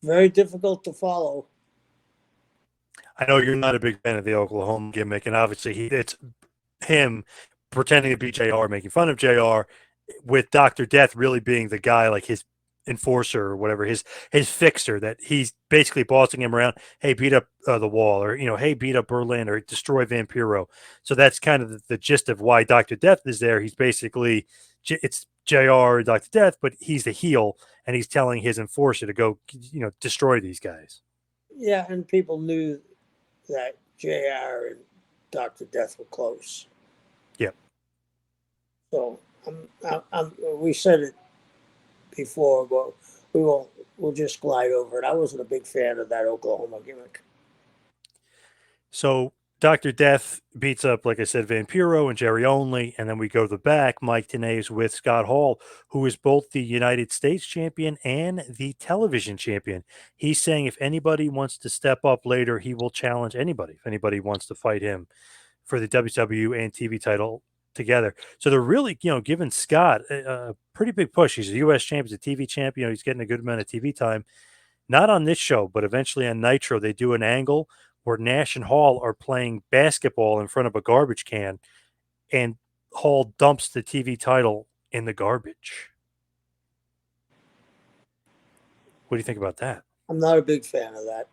Very difficult to follow. I know you're not a big fan of the Oklahoma gimmick, and obviously it's him pretending to be JR, making fun of JR, with Dr. Death really being the guy, like his enforcer or whatever, his fixer, that he's basically bossing him around. Hey, beat up the wall, or hey, beat up Berlin, or destroy Vampiro. So that's kind of the gist of why Dr. Death is there. He's basically, it's JR, Dr. Death, but he's the heel, and he's telling his enforcer to go destroy these guys. Yeah, and people knew that JR and Dr. Death were close. Yep. So we said it before, but we'll just glide over it. I wasn't a big fan of that Oklahoma gimmick. So Dr. Death beats up, like I said, Vampiro and Jerry Only, and then we go to the back. Mike Tenay's with Scott Hall, who is both the United States champion and the television champion. He's saying if anybody wants to step up later, he will challenge anybody. If anybody wants to fight him for the WCW and TV title together. So they're really, giving Scott a pretty big push. He's a U.S. champion, he's a TV champion. He's getting a good amount of TV time. Not on this show, but eventually on Nitro, they do an angle where Nash and Hall are playing basketball in front of a garbage can, and Hall dumps the TV title in the garbage. What do you think about that? I'm not a big fan of that.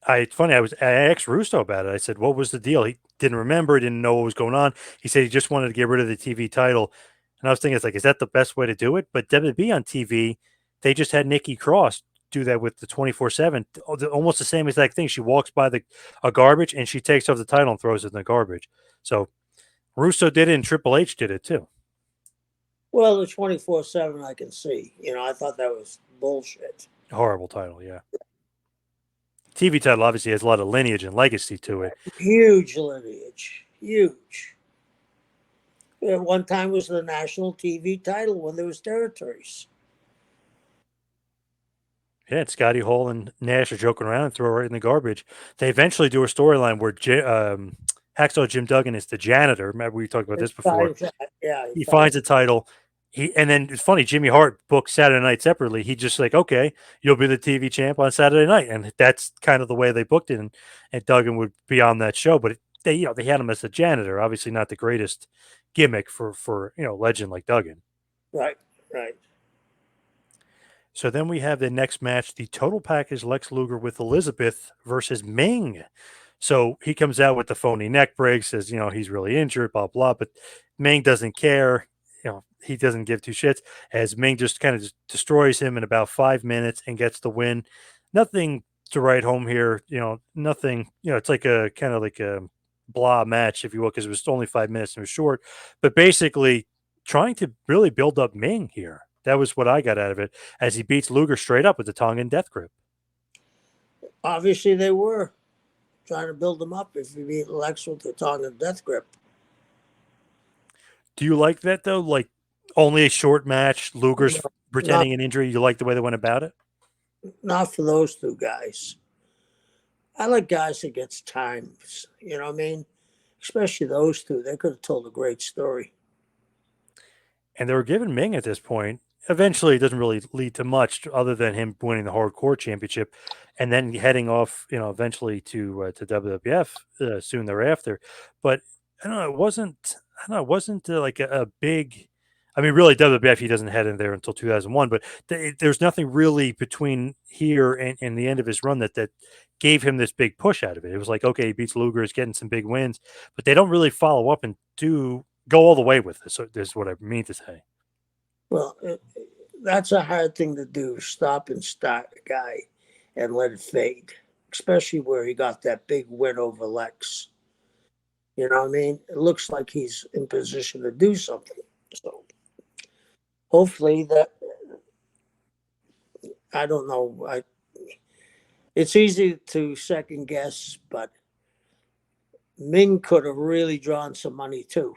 It's funny. I asked Russo about it. I said, "What was the deal?" He didn't remember. Didn't know what was going on. He said he just wanted to get rid of the TV title. And I was thinking, it's like, is that the best way to do it? But WWE on TV, they just had Nikki Cross do that with the 24/7, almost the same exact thing. She walks by a garbage and she takes off the title and throws it in the garbage. So Russo did it, and Triple H did it too. Well, the 24/7 I can see. I thought that was bullshit. Horrible title, yeah. TV title obviously has a lot of lineage and legacy to it. Huge lineage. Huge. At one time was the national TV title when there was territories. Yeah, and Scotty Hall and Nash are joking around and throw it right in the garbage. They eventually do a storyline where Hacksaw Jim Duggan is the janitor. Remember, we talked about this before. Yeah, he finds a title. And then it's funny, Jimmy Hart booked Saturday night separately. He just like, okay, you'll be the TV champ on Saturday night. And that's kind of the way they booked it. And Duggan would be on that show. But they had him as a janitor. Obviously not the greatest gimmick for legend like Duggan. Right, right. So then we have the next match, the total package Lex Luger with Elizabeth versus Ming. So he comes out with the phony neck break, says, he's really injured, blah, blah. But Ming doesn't care. He doesn't give two shits, as Ming just kind of destroys him in about 5 minutes and gets the win. Nothing to write home here. Nothing, it's like a kind of like a blah match, if you will, because it was only 5 minutes and it was short. But basically trying to really build up Ming here. That was what I got out of it, as he beats Luger straight up with the Tongan death grip. Obviously, they were trying to build him up if you beat Lex with the Tongan death grip. Do you like that though? Like only a short match, Luger's No, not pretending an injury. You like the way they went about it? not for those two guys. I like guys that gets times. You know what I mean? Especially those two. They could have told a great story. And they were giving Ming at this point. Eventually, it doesn't really lead to much other than him winning the hardcore championship, and then heading off, eventually to WWF soon thereafter. But I don't know, it wasn't. I don't know, it wasn't like a big. I mean, really, WWF he doesn't head in there until 2001. But there's nothing really between here and the end of his run that gave him this big push out of it. It was like, okay, he beats Luger, is getting some big wins, but they don't really follow up and do go all the way with this. So this is what I mean to say. Well, that's a hard thing to do. Stop and start a guy and let it fade, especially where he got that big win over Lex. You know what I mean? It looks like he's in position to do something. So hopefully that, I don't know. It's easy to second guess, but Ming could have really drawn some money too.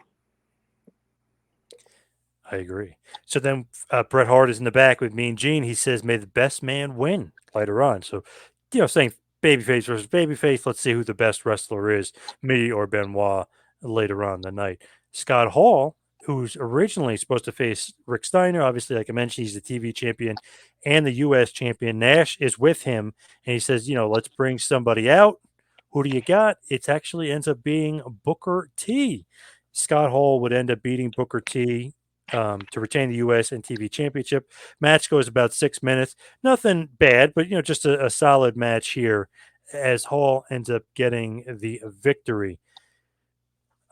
I agree. So then Bret Hart is in the back with Mean Gene. He says, "May the best man win." Later on, so saying babyface versus babyface. Let's see who the best wrestler is, me or Benoit. Later on the night, Scott Hall, who's originally supposed to face Rick Steiner, obviously, like I mentioned, he's the TV champion and the U.S. champion. Nash is with him, and he says, let's bring somebody out. Who do you got? It actually ends up being Booker T. Scott Hall would end up beating Booker T to retain the U.S. and TV championship. Match goes about 6 minutes. Nothing bad, but just a solid match here as Hall ends up getting the victory.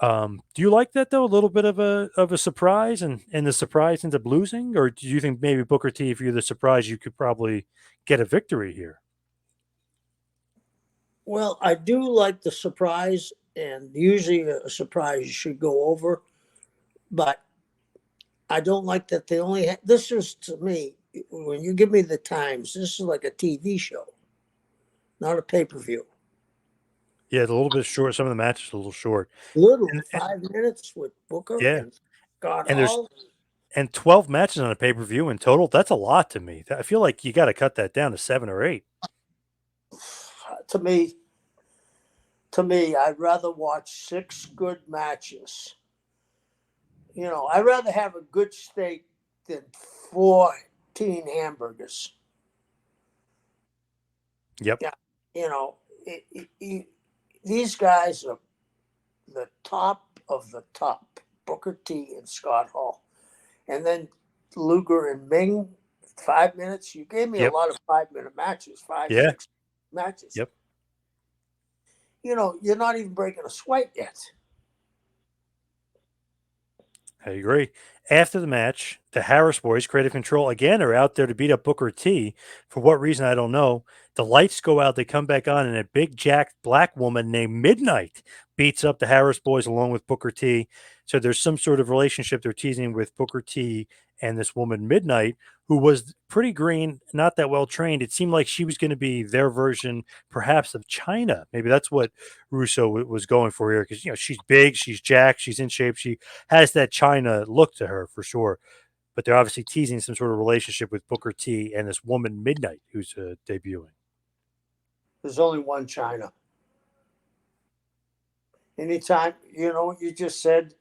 Do you like that though? A little bit of a surprise, and the surprise ends up losing, or do you think maybe Booker T, if you're the surprise, you could probably get a victory here? Well, I do like the surprise, and usually a surprise should go over, but I don't like that they only this is to me, when you give me the times, this is like a TV show, not a pay per view. Yeah, it's a little bit short. Some of the matches are a little short, Little and 5 minutes with Booker yeah, and Scott and there's Hall. 12 matches on a pay per view in total. That's a lot to me. I feel like you got to cut that down to 7 or 8. To me, I'd rather watch 6 good matches. I'd rather have a good steak than 14 hamburgers. Yep, Yeah, you know, these guys are the top of the top. Booker T and Scott Hall, and then Luger and Ming. 5 minutes. You gave me a yep, lot of 5 minute matches. Five, yeah, 6 matches. yep. You're not even breaking a sweat yet. I agree. After the match, the Harris boys, Creative Control, again are out there to beat up Booker T. For what reason, I don't know. The lights go out, they come back on, and a big jacked black woman named Midnight beats up the Harris boys along with Booker T. So there's some sort of relationship they're teasing with Booker T and this woman, Midnight, who was pretty green, not that well trained. It seemed like she was going to be their version, perhaps, of China. Maybe that's what Russo was going for here because, she's big, she's jacked, she's in shape, she has that China look to her for sure. But they're obviously teasing some sort of relationship with Booker T and this woman Midnight who's debuting. There's only one China. Anytime, what you just said,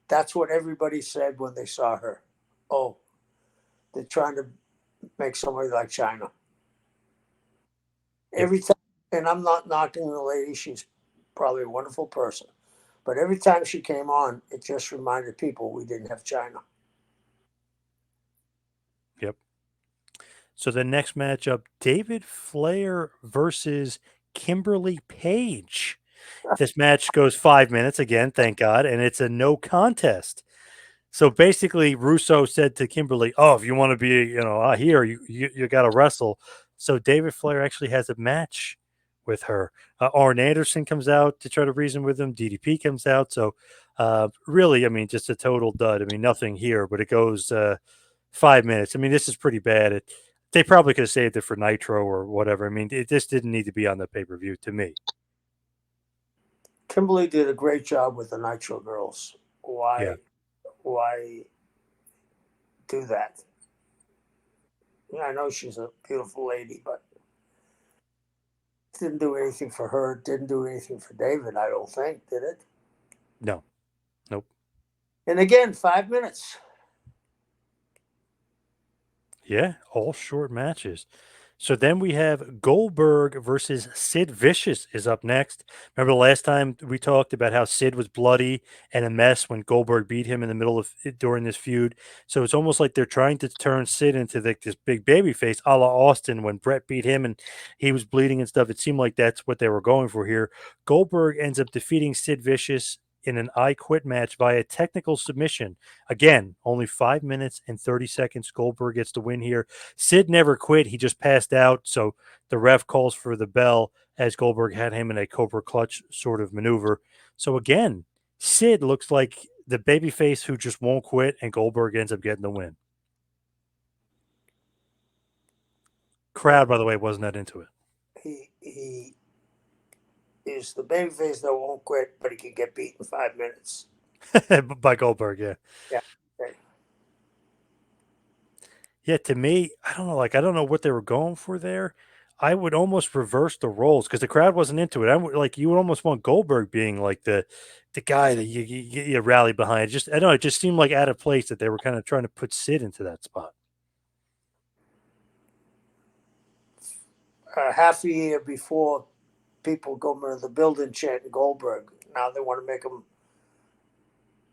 that's what everybody said when they saw her. Oh, they're trying to make somebody like China. Yep. Every time, and I'm not knocking the lady, she's probably a wonderful person. But every time she came on, it just reminded people we didn't have China. Yep. So the next matchup, David Flair versus Kimberly Page. This match goes 5 minutes again, thank God, and it's a no contest. So basically, Russo said to Kimberly, "Oh, if you want to be, here, you got to wrestle." So David Flair actually has a match with her. Arn Anderson comes out to try to reason with him. DDP comes out. So really, I mean, just a total dud. I mean, nothing here, but it goes 5 minutes. I mean, this is pretty bad. They probably could have saved it for Nitro or whatever. I mean, this didn't need to be on the pay per view to me. Kimberly did a great job with the Nitro Girls. Yeah. Why? why do that? Yeah, I know she's a beautiful lady, but didn't do anything for her. Didn't do anything for David. I don't think, did it? No, nope. And again, 5 minutes. Yeah, all short matches. So then we have Goldberg versus Sid Vicious is up next. Remember the last time we talked about how Sid was bloody and a mess when Goldberg beat him in the middle of during this feud. So it's almost like they're trying to turn Sid into this big baby face, a la Austin when Brett beat him and he was bleeding and stuff. It seemed like that's what they were going for here. Goldberg ends up defeating Sid Vicious in an I Quit match via technical submission. Again, only 5 minutes and 30 seconds. Goldberg gets the win here. Sid never quit. He just passed out. So the ref calls for the bell as Goldberg had him in a Cobra clutch sort of maneuver. So again, Sid looks like the babyface who just won't quit, and Goldberg ends up getting the win. Crowd, by the way, wasn't that into He is the babyface that won't quit, but he can get beat in 5 minutes. it by Goldberg. Yeah. Yeah. Okay. Yeah, to me, I don't know. Like, I don't know what they were going for there. I would almost reverse the roles because the crowd wasn't into it. I would like you would almost want Goldberg being like the guy that you rally behind. Just I don't know. It just seemed like out of place that they were kind of trying to put Sid into that spot. Half a year before, people go to the building chanting Goldberg. Now they want to make him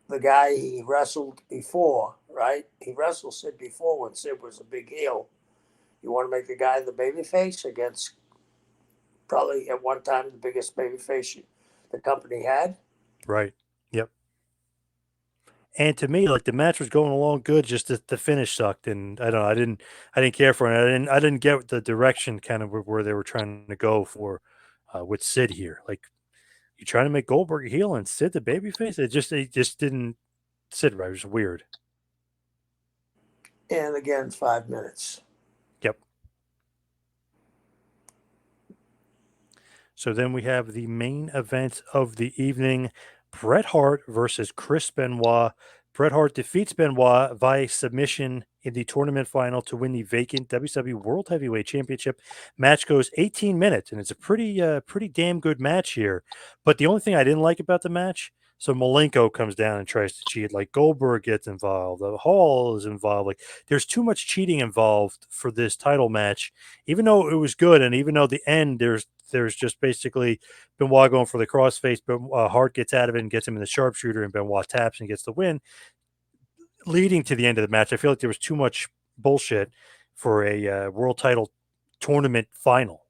the guy he wrestled before, right? He wrestled Sid before when Sid was a big heel. You want to make the guy the babyface against probably at one time the biggest babyface the company had. Right. Yep. And to me, like the match was going along good, just the finish sucked, and I don't know. I didn't care for it. I didn't get the direction kind of where they were trying to go for with Sid here. Like you trying to make Goldberg a heel and Sid the babyface. It just didn't sit right. It was weird. And again, 5 minutes. Yep. So then we have the main event of the evening: Bret Hart versus Chris Benoit. Bret Hart defeats Benoit via submission in the tournament final to win the vacant WCW World Heavyweight Championship. Match goes 18 minutes, and it's a pretty damn good match here. But the only thing I didn't like about the match, so Malenko comes down and tries to cheat. Like Goldberg gets involved, the Hall is involved. Like there's too much cheating involved for this title match. Even though it was good, and even though the end there's just basically Benoit going for the crossface, but Hart gets out of it and gets him in the sharpshooter, and Benoit taps and gets the win, leading to the end of the match. I feel like there was too much bullshit for a world title tournament final.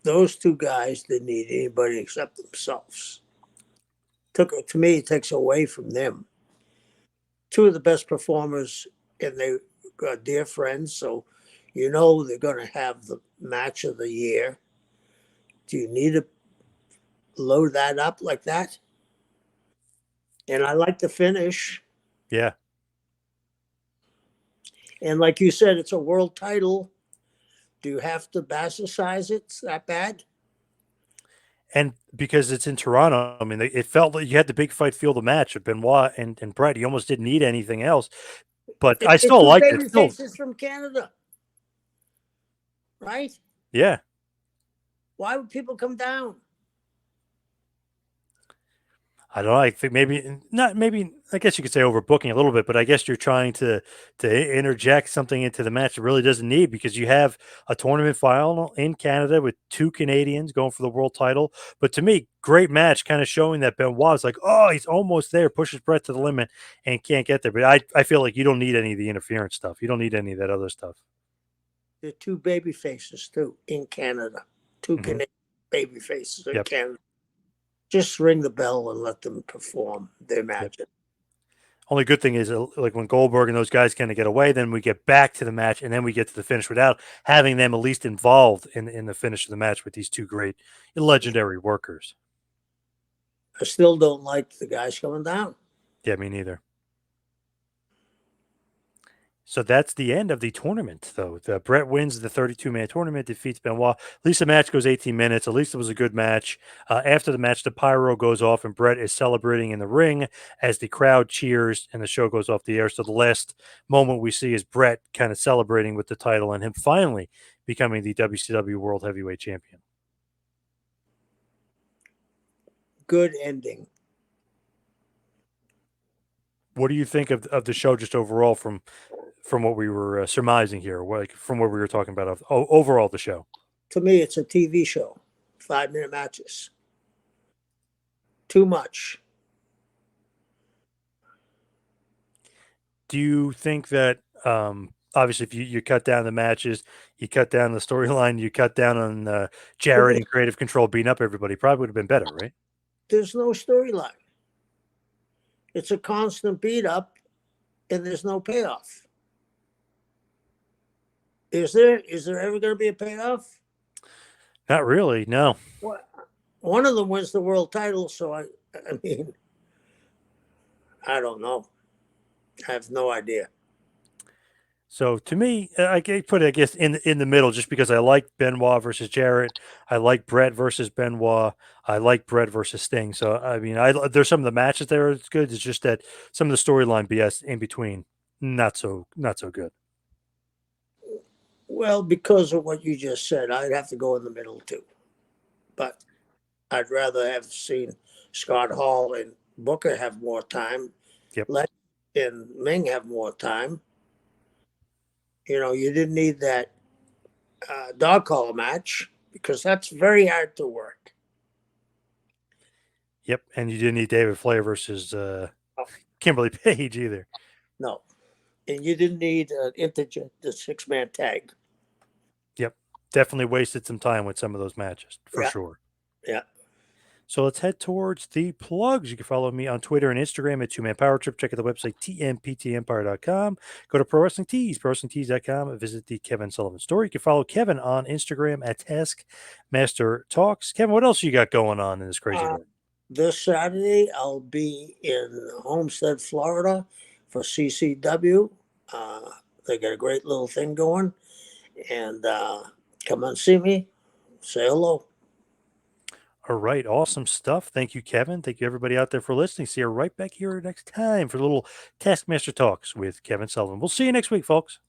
Those two guys didn't need anybody except themselves. To me, it takes away from them. Two of the best performers, and they are dear friends, so you know they're going to have the match of the year. Do you need to load that up like that? And I like the finish. Yeah. And like you said, it's a world title. Do you have to bastardize it? It's that bad? And because it's in Toronto, I mean, it felt like you had the big fight feel the match of Benoit and Brett. You almost didn't need anything else, but I They're still two liked it. baby Still, faces from Canada, right? yeah. Why would people come down? I don't know. I think maybe not. Maybe I guess you could say overbooking a little bit, but I guess you're trying to interject something into the match that really doesn't need because you have a tournament final in Canada with two Canadians going for the world title. But to me, great match, kind of showing that Benoit's like, oh, he's almost there, pushes Brett to the limit and can't get there. But I feel like you don't need any of the interference stuff. You don't need any of that other stuff. They're two baby faces too in Canada. Two Hmm. Canadian baby faces in Yep. Canada. Just ring the bell and let them perform their Yep. magic. Only good thing is like when Goldberg and those guys kind of get away, then we get back to the match and then we get to the finish without having them at least involved in the finish of the match with these two great legendary workers. I still don't like the guys coming down. Yeah, me neither. So that's the end of the tournament, though. Brett wins the 32-man tournament, defeats Benoit. At least the match goes 18 minutes. At least it was a good match. After the match, the pyro goes off, and Brett is celebrating in the ring as the crowd cheers, and the show goes off the air. So the last moment we see is Brett kind of celebrating with the title and him finally becoming the WCW World Heavyweight Champion. Good ending. What do you think of the show just overall from what we were surmising here, like from what we were talking about of overall the show? To me, it's a TV show. 5-minute matches. Too much. Do you think that obviously if you cut down the matches, you cut down the storyline, you cut down on Jarrett and creative control beating up everybody, probably would have been better, right? There's no storyline. It's a constant beat up, and there's no payoff. Is there? Is there ever going to be a payoff? Not really, no. Well, one of them wins the world title, so I mean, I don't know. I have no idea. So to me, I put it, I guess, in the middle, just because I like Benoit versus Jarrett, I like Brett versus Benoit, I like Brett versus Sting. So I mean, there's some of the matches there it's good. It's just that some of the storyline BS in between, not so good. Well, because of what you just said, I'd have to go in the middle too. But I'd rather have seen Scott Hall and Booker have more time. Yep. Let and Ming have more time. You know, you didn't need that dog collar match because that's very hard to work. Yep, and you didn't need David Flair versus Kimberly Page either. No. And you didn't need interject the 6-man tag. Yep, definitely wasted some time with some of those matches for Yeah. sure. Yeah. So let's head towards the plugs. You can follow me on Twitter and Instagram at 2Man Power Trip. Check out the website, tmptempire.com. Go to Pro Wrestling Tees, ProWrestlingTees.com. Visit the Kevin Sullivan Store. You can follow Kevin on Instagram at Taskmaster Talks. Kevin, what else you got going on in this crazy world? This Saturday, I'll be in Homestead, Florida for CCW. They got a great little thing going. And come and see me. Say hello. All right, awesome stuff. Thank you, Kevin. Thank you, everybody out there, for listening. See you right back here next time for a little Taskmaster Talks with Kevin Sullivan. We'll see you next week, folks.